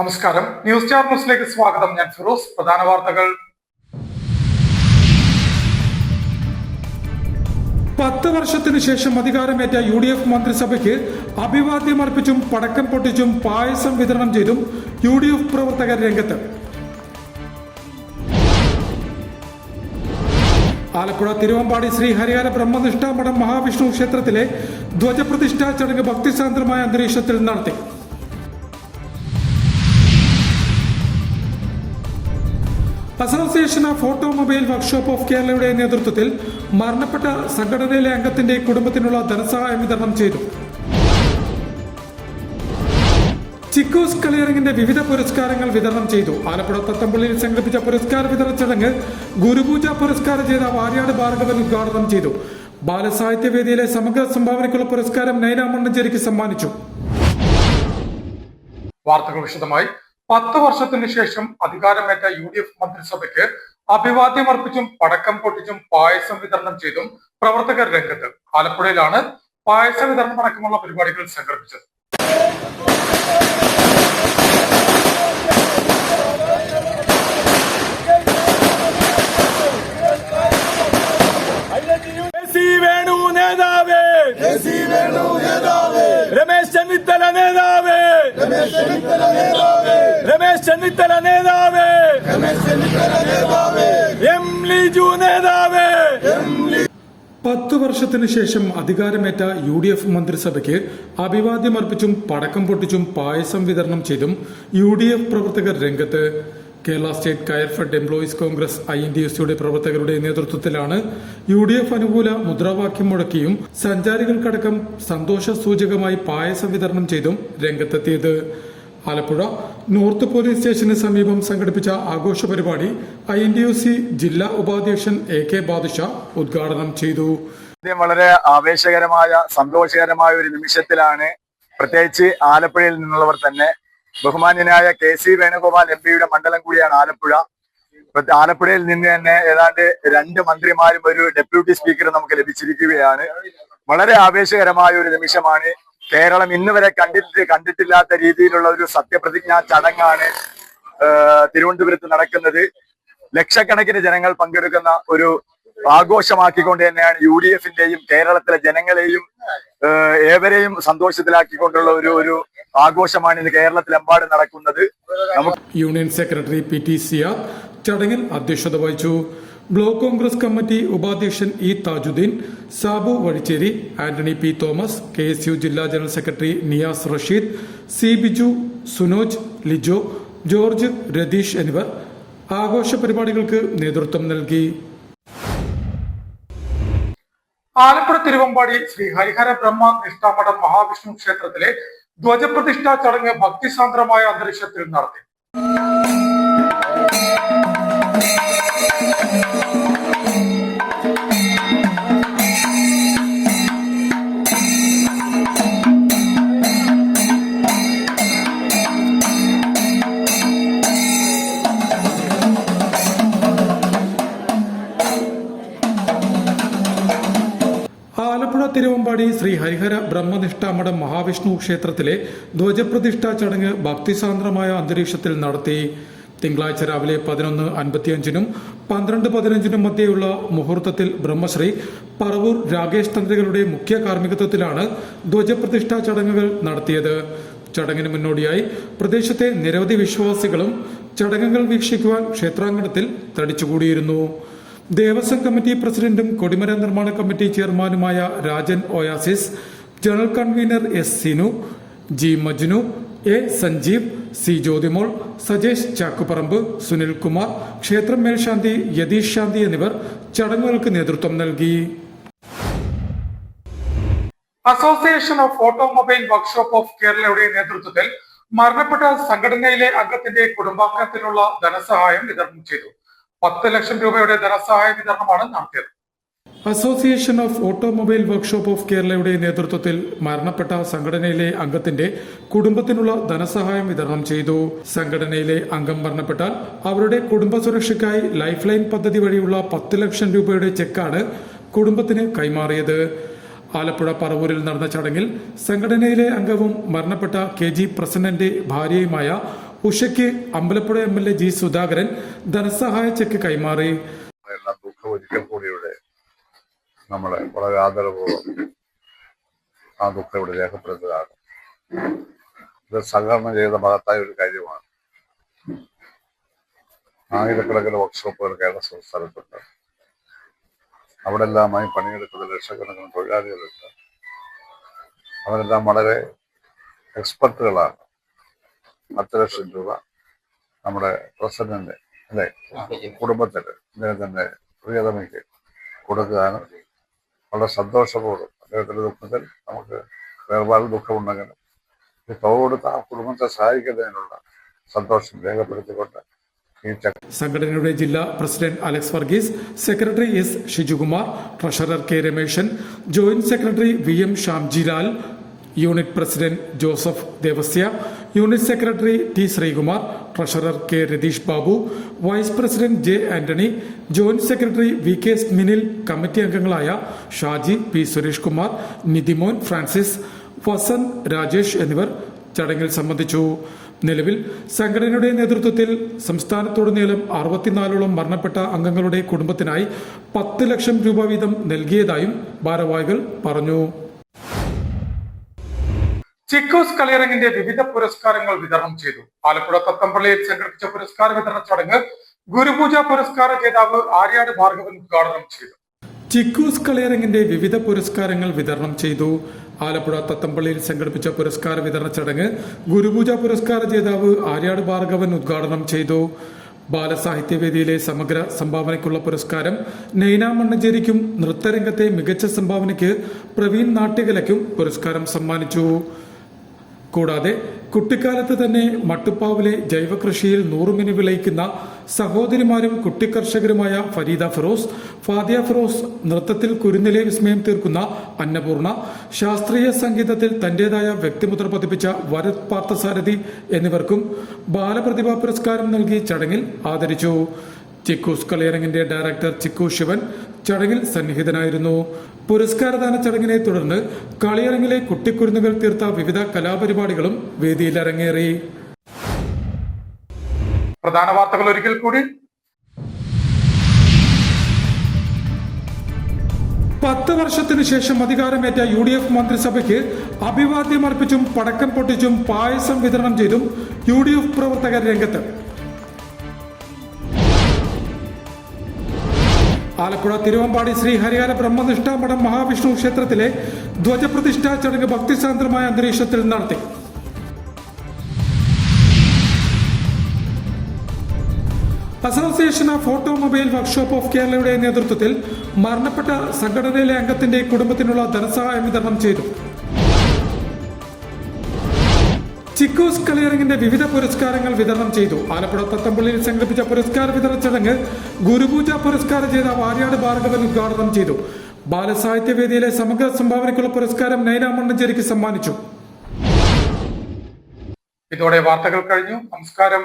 നമസ്കാരം. News star ന്യൂസിലേക്ക് സ്വാഗതം. ഞാൻ ഫിറോസ്. പ്രധാന വാർത്തകൾ. 10 വർഷത്തിനു ശേഷം അധികാരമേറ്റ UDF മന്ത്രിസഭയ്ക്ക് അഭിവാദ്യം അർപ്പിച്ചും പടക്കം പൊട്ടിച്ചും പായസം വിതരണം ചെയ്തും UDF പ്രവർത്തകർ രംഗത്ത്. ആലപ്പുഴ തിരുവമ്പാടി ശ്രീ ഹരിഹര ബ്രഹ്മനിഷ്ഠ മഠം മഹാവിഷ്ണു ക്ഷേത്രത്തിലെ ധ്വജപ്രതിഷ്ഠാ ചടങ്ങ് ഭക്തിസാന്ദ്രമായ അന്തരീക്ഷത്തിൽ നടത്തി. Association of automobile workshop of കേരളയുടെ നേതൃത്വത്തിൽ മരണപ്പെട്ട സംഘടനയിലെ അംഗത്തിന്റെ കുടുംബത്തിനുള്ള ധനസഹായം വിതരണം ചെയ്തു. ചിക്കോസ് കളിയരങ്ങിന്റെ വിവിധ പുരസ്കാരങ്ങൾ വിതരണം ചെയ്തു. ആലപ്പുഴ തത്തമ്പള്ളിയിൽ സംഘടിപ്പിച്ച പുരസ്കാര വിതരണ ചടങ്ങ് ഗുരുപൂജ പുരസ്കാര ജേതാവ് വാര്യാട് ഭാർഗവൻ ഉദ്ഘാടനം ചെയ്തു. ബാലസാഹിത്യവേദിയിലെ സമഗ്ര സംഭാവനയ്ക്കുള്ള പുരസ്കാരം നൈന മണ്ണഞ്ചേരിക്ക് സമ്മാനിച്ചു. വാർത്തകൾ വിശദമായി. 10 വർഷത്തിന് ശേഷം അധികാരമേറ്റ UDF മന്ത്രിസഭയ്ക്ക് അഭിവാദ്യം അർപ്പിച്ചും പടക്കം പൊട്ടിച്ചും പായസം വിതരണം ചെയ്തും പ്രവർത്തകർ രംഗത്ത്. ആലപ്പുഴയിലാണ് പായസ വിതരണം അടക്കമുള്ള പരിപാടികൾ സംഘടിപ്പിച്ചത്. രമേശ് ചെന്നിത്തല നേതാവേ, രമേശ് ചെന്നിത്തല നേതാവേ, എം ലിജു നേതാവേ. 10 വർഷത്തിന് ശേഷം അധികാരമേറ്റ UDF മന്ത്രിസഭയ്ക്ക് അഭിവാദ്യം അർപ്പിച്ചും പടക്കം പൊട്ടിച്ചും പായസം വിതരണം ചെയ്തും UDF പ്രവർത്തകർ രംഗത്ത്. കേരള സ്റ്റേറ്റ് കയർ ഫെഡ് എംപ്ലോയീസ് കോൺഗ്രസ് INTUCയുടെ പ്രവർത്തകരുടെ നേതൃത്വത്തിലാണ് UDF അനുകൂല മുദ്രാവാക്യം മുഴക്കിയും സഞ്ചാരികൾക്കടക്കം സന്തോഷ സൂചകമായി പായസം വിതരണം ചെയ്തും രംഗത്തെത്തിയത്. ആലപ്പുഴ നോർത്ത് പോലീസ് സ്റ്റേഷന് സമീപം സംഘടിപ്പിച്ച ആഘോഷ പരിപാടി INTUC ജില്ലാ ഉപാധ്യക്ഷൻ AK ബാദുഷ ഉദ്ഘാടനം ചെയ്തു. വളരെ ആവേശകരമായ സന്തോഷകരമായ ഒരു നിമിഷത്തിലാണ് പ്രത്യേകിച്ച് ആലപ്പുഴയിൽ നിന്നുള്ളവർ തന്നെ. ബഹുമാന്യനായ KC വേണുഗോപാൽ MPയുടെ മണ്ഡലം കൂടിയാണ് ആലപ്പുഴ. ആലപ്പുഴയിൽ നിന്ന് തന്നെ ഏതാണ്ട് 2 മന്ത്രിമാരും ഒരു ഡെപ്യൂട്ടി സ്പീക്കറും നമുക്ക് ലഭിച്ചിരിക്കുകയാണ്. വളരെ ആവേശകരമായ ഒരു നിമിഷമാണ്. കേരളം ഇന്ന് വരെ കണ്ടിട്ടില്ലാത്ത രീതിയിലുള്ള ഒരു സത്യപ്രതിജ്ഞാ ചടങ്ങാണ് തിരുവനന്തപുരത്ത് നടക്കുന്നത്. ലക്ഷക്കണക്കിന് ജനങ്ങൾ പങ്കെടുക്കുന്ന ഒരു ആഘോഷമാക്കിക്കൊണ്ട് തന്നെയാണ് UDFന്റെയും കേരളത്തിലെ ജനങ്ങളെയും ഏവരെയും സന്തോഷത്തിലാക്കിക്കൊണ്ടുള്ള ഒരു ആഘോഷമാണ് ഇന്ന് കേരളത്തിലെമ്പാടും നടക്കുന്നത്. യൂണിയൻ സെക്രട്ടറി PT സിയാദ് ചടങ്ങിൽ അധ്യക്ഷത വഹിച്ചു. ബ്ലോക്ക് കോൺഗ്രസ് കമ്മിറ്റി ഉപാധ്യക്ഷൻ E Thajudheen, Sabu Vazhicheri, Antony P Thomas, KSU ജില്ലാ general secretary Niyas Rasheed, C Biju, Sunoj, Lijo, George, Ratheesh എന്നിവർ ആഘോഷ പരിപാടികൾക്ക് നേതൃത്വം നൽകി. ആലപ്പുഴ തിരുവമ്പാടി ശ്രീ ഹരിഹര ബ്രഹ്മ നിഷ്ഠാമഠം മഹാവിഷ്ണു ക്ഷേത്രത്തിലെ ധ്വജപ്രതിഷ്ഠാ ചടങ്ങ് ഭക്തിസാന്ദ്രമായ അന്തരീക്ഷത്തിൽ നടത്തി. ആലപ്പുഴ തിരുവമ്പാടി ശ്രീ ഹരിഹര ബ്രഹ്മനിഷ്ഠാമഠം മഹാവിഷ്ണു ക്ഷേത്രത്തിലെ ധ്വജപ്രതിഷ്ഠാ ചടങ്ങ് ഭക്തിസാന്ദ്രമായ അന്തരീക്ഷത്തിൽ നടത്തി. തിങ്കളാഴ്ച രാവിലെ 11:55-നും 12:15-നും മധ്യയുള്ള മുഹൂർത്തത്തിൽ ബ്രഹ്മശ്രീ പറവൂർ രാകേഷ് തന്ത്രികളുടെ മുഖ്യ കാർമ്മികത്വത്തിലാണ് ധ്വജപ്രതിഷ്ഠാ ചടങ്ങുകൾ നടത്തിയത്. ചടങ്ങിന് മുന്നോടിയായി പ്രദേശത്തെ നിരവധി വിശ്വാസികളും ചടങ്ങുകൾ വീക്ഷിക്കുവാൻ ക്ഷേത്രാങ്കണത്തിൽ തടിച്ചുകൂടിയിരുന്നു. ദേവസ്വം കമ്മിറ്റി പ്രസിഡന്റും കൊടിമര നിർമ്മാണ കമ്മിറ്റി ചെയർമാനുമായ Rajan Oasis, general convener S Seenu, G Majnu, A Sanjeev, C Jyothimol, Sajesh Chakkuparambu, Sunil Kumar, ക്ഷേത്രം മേൽശാന്തി യതീഷ് ശാന്തി എന്നിവർ ചടങ്ങുകൾക്ക് നേതൃത്വം നൽകി. Association of automobile workshop of കേരളയുടെ നേതൃത്വത്തിൽ മരണപ്പെട്ട സംഘടനയിലെ അംഗത്തിന്റെ കുടുംബാംഗത്തിനുള്ള ധനസഹായം വിതരണം ചെയ്തു. 10 ലക്ഷം രൂപയുടെ ധനസഹായ വിതരണമാണ് നടത്തിയത്. Association of automobile workshop of കേരളയുടെ നേതൃത്വത്തിൽ മരണപ്പെട്ട സംഘടനയിലെ അംഗത്തിന്റെ കുടുംബത്തിനുള്ള ധനസഹായം വിതരണം ചെയ്തു. സംഘടനയിലെ അംഗം മരണപ്പെട്ടാൽ അവരുടെ കുടുംബ സുരക്ഷയ്ക്കായി ലൈഫ് ലൈൻ പദ്ധതി വഴിയുള്ള 10 ലക്ഷം രൂപയുടെ ചെക്കാണ് കുടുംബത്തിന് കൈമാറിയത്. ആലപ്പുഴ പറവൂരിൽ നടന്ന ചടങ്ങിൽ സംഘടനയിലെ അംഗവും മരണപ്പെട്ട KG പ്രസന്നന്റെ ഭാര്യയുമായ ഉഷയ്ക്ക് അമ്പലപ്പുഴ MLA ജി സുധാകരൻ ധനസഹായ ചെക്ക് കൈമാറി. എല്ലാം ദുഃഖം ഒരിക്കൽ കൂടി ഇവിടെ നമ്മളെ വളരെ ആദരപൂർവ്വം ആ ദുഃഖം ഇവിടെ രേഖപ്പെടുത്തുകയാണ്. ഇത് സഹകരണം ചെയ്ത മഹത്തായ ഒരു കാര്യമാണ്. ആയിരക്കണക്കിന് വർക്ക്ഷോപ്പുകൾ കേരള സംസ്ഥാനത്തുണ്ട്. അവിടെ എല്ലാമായി പണിയെടുക്കുന്ന ലക്ഷക്കണക്കിന് തൊഴിലാളികളുണ്ട്. അവരെല്ലാം വളരെ എക്സ്പെർട്ടുകളാണ്. 10 ലക്ഷം രൂപ നമ്മുടെ പ്രസിഡന്റ് അല്ലെ കുടുംബത്തിന് അദ്ദേഹത്തിന്റെ പ്രിയതമയ്ക്ക് കൊടുക്കാനും വളരെ സന്തോഷപൂർവ്വം അദ്ദേഹത്തിന്റെ ദുഃഖത്തിൽ നമുക്ക് വേർപാട് ദുഃഖമുണ്ടെങ്കിലും ഈ തുക കൊടുത്ത് ആ കുടുംബത്തെ സഹായിക്കുന്നതിനുള്ള സന്തോഷം രേഖപ്പെടുത്തിക്കൊണ്ട് സംഘടനയുടെ ജില്ലാ president Alex Varghese, secretary S Shijukumar, treasurer K Rameshan, joint secretary VM Shamjilal, unit president Joseph Devasya, unit secretary T Sreekumar, treasurer K Ratheesh Babu, vice president J Antony, joint secretary VK Minil, committee അംഗങ്ങളായ ഷാജി, P സുരേഷ് കുമാർ, നിതിമോൻ ഫ്രാൻസിസ്, വസന്ത്, രാജേഷ് എന്നിവർ ചടങ്ങിൽ സംബന്ധിച്ചു. നിലവിൽ സംഘടനയുടെ നേതൃത്വത്തിൽ സംസ്ഥാനത്തുടനീളം 64ഓളം മരണപ്പെട്ട അംഗങ്ങളുടെ കുടുംബത്തിനായി 10 ലക്ഷം രൂപ വീതം നൽകിയതായും ഭാരവാഹികൾ പറഞ്ഞു. ചിക്കോസ് കളിയരങ്ങിന്റെ വിവിധ പുരസ്കാരങ്ങൾ വിതരണം ചെയ്തു. ആലപ്പുഴ തത്തമ്പള്ളിയിൽ സംഘടിപ്പിച്ച പുരസ്കാര വിതരണ ചടങ്ങ് ഗുരുപൂജ പുരസ്കാര ജേതാവ് ആര്യാട് ഭാർഗവൻ ഉദ്ഘാടനം ചെയ്തു. ചിക്കൂസ് കളിയരങ്ങിന്റെ വിവിധ പുരസ്കാരങ്ങൾ വിതരണം ചെയ്തു. ആലപ്പുഴ തത്തമ്പള്ളിയിൽ സംഘടിപ്പിച്ച പുരസ്കാര വിതരണ ചടങ്ങ് ഗുരുപൂജ പുരസ്കാര ജേതാവ് ആര്യാട് ഭാർഗവൻ ഉദ്ഘാടനം ചെയ്തു. ബാലസാഹിത്യവേദിയിലെ സമഗ്ര സംഭാവനയ്ക്കുള്ള പുരസ്കാരം നൈന മണ്ണഞ്ചേരിക്കും നൃത്തരംഗത്തെ മികച്ച സംഭാവനയ്ക്ക് പ്രവീൺ നാട്യകലയ്ക്കും പുരസ്കാരം സമ്മാനിച്ചു. കൂടാതെ കുട്ടിക്കാലത്ത് തന്നെ മട്ടുപ്പാവിലെ ജൈവകൃഷിയിൽ 100 മിനി വിളയിക്കുന്ന സഹോദരിമാരും കുട്ടിക്കർഷകരുമായ ഫരീദ ഫിറോസ്, ഫാദിയ ഫിറോസ്, നൃത്തത്തിൽ കുരുന്നിലെ വിസ്മയം തീർക്കുന്ന അന്നപൂർണ, ശാസ്ത്രീയ സംഗീതത്തിൽ തന്റേതായ വ്യക്തിമുദ്ര പതിപ്പിച്ച വരദ് പാർത്ഥസാരഥി എന്നിവർക്കും ബാലപ്രതിഭാ പുരസ്കാരം നൽകി ചടങ്ങിൽ ആദരിച്ചു. ചിക്കൂസ് കളിയരങ്ങിന്റെ ഡയറക്ടർ ചിക്കു ശിവൻ ചടങ്ങിൽ സന്നിഹിതനായിരുന്നു. പുരസ്കാരദാന ചടങ്ങിനെ തുടർന്ന് കളിയരങ്ങിലെ കുട്ടിക്കുരുന്നുകൾ തീർത്ത വിവിധ കലാപരിപാടികളും വേദിയിൽ അരങ്ങേറി. പ്രധാന വാർത്തകൾ ഒരിക്കൽ കൂടി. 10 വർഷത്തിനു ശേഷം അധികാരമേറ്റ UDF മന്ത്രിസഭയ്ക്ക് അഭിവാദ്യം അർപ്പിച്ചും പടക്കം പൊട്ടിച്ചും പായസം വിതരണം ചെയ്തും UDF പ്രവർത്തകർ രംഗത്ത്. ആലപ്പുഴ തിരുവമ്പാടി ശ്രീ ഹരിഹര ബ്രഹ്മനിഷ്ഠ മഠം മഹാവിഷ്ണു ക്ഷേത്രത്തിലെ ധ്വജപ്രതിഷ്ഠാ ചടങ്ങ് ഭക്തിസാന്ദ്രമായ അന്തരീക്ഷത്തിൽ നടത്തി. Association of automobile workshop of കേരളയുടെ നേതൃത്വത്തിൽ മരണപ്പെട്ട സംഘടനയിലെ അംഗത്തിന്റെ കുടുംബത്തിനുള്ള ധനസഹായം വിതരണം ചെയ്തു. ചിക്കൂസ് കളിയരങ്ങിന്റെ വിവിധ പുരസ്കാരങ്ങൾ വിതരണം ചെയ്തു. ആലപ്പുഴ തത്തമ്പള്ളിയിൽ സംഘടിപ്പിച്ച പുരസ്കാര വിതരണ ചടങ്ങ് ഗുരുപൂജ പുരസ്കാര ജേതാവ് ആര്യാട് ഭാർഗവൻ ഉദ്ഘാടനം ചെയ്തു. ബാലസാഹിത്യവേദിയിലെ സമഗ്ര സംഭാവനയ്ക്കുള്ള പുരസ്കാരം നൈന മണ്ണഞ്ചേരിക്ക് സമ്മാനിച്ചു. ഇതോടെ വാർത്തകൾ കഴിഞ്ഞു. നമസ്കാരം.